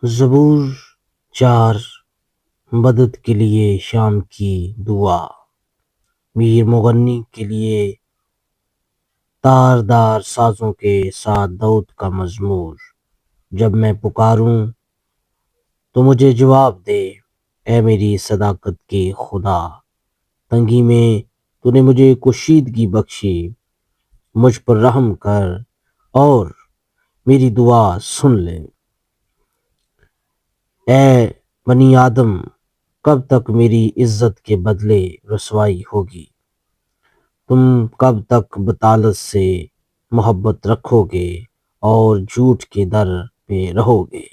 زبور 4 مدد کے لیے شام کی دعا۔ میر مغنی کے لیے تاردار سازوں کے ساتھ داؤد کا مزمور۔ جب میں پکاروں تو مجھے جواب دے، اے میری صداقت کے خدا۔ تنگی میں تو نے مجھے کشیدگی بخشی، مجھ پر رحم کر اور میری دعا سن لے۔ اے بنی آدم، کب تک میری عزت کے بدلے رسوائی ہوگی؟ تم کب تک بطالت سے محبت رکھو گے اور جھوٹ کے در پہ رہو گے؟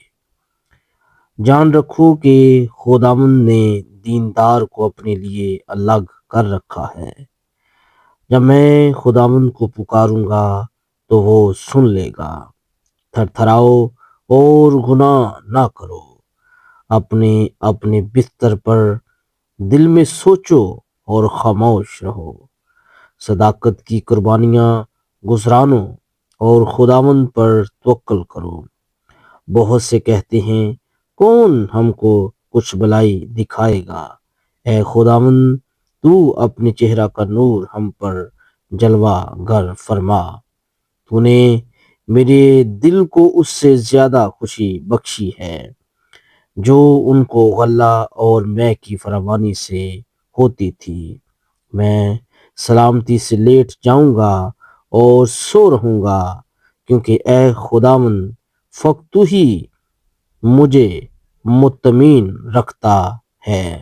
جان رکھو کہ خداوند نے دیندار کو اپنے لیے الگ کر رکھا ہے۔ جب میں خداوند کو پکاروں گا تو وہ سن لے گا۔ تھرتھراؤ اور گناہ نہ کرو، اپنے اپنے بستر پر دل میں سوچو اور خاموش رہو۔ صداقت کی قربانیاں گزرانو اور خداوند پر توکل کرو۔ بہت سے کہتے ہیں، کون ہم کو کچھ بھلائی دکھائے گا؟ اے خداوند، تو اپنے چہرہ کا نور ہم پر جلوہ گر فرما۔ تو نے میرے دل کو اس سے زیادہ خوشی بخشی ہے جو ان کو غلہ اور مے کی فراوانی سے ہوتی تھی۔ میں سلامتی سے لیٹ جاؤں گا اور سو رہوں گا، کیونکہ اے خداوند فقط تو ہی مجھے مطمئن رکھتا ہے۔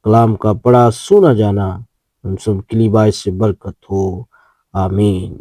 کلام کا پڑھا سنا جانا ہم سب کے لیے باعث برکت ہو، آمین۔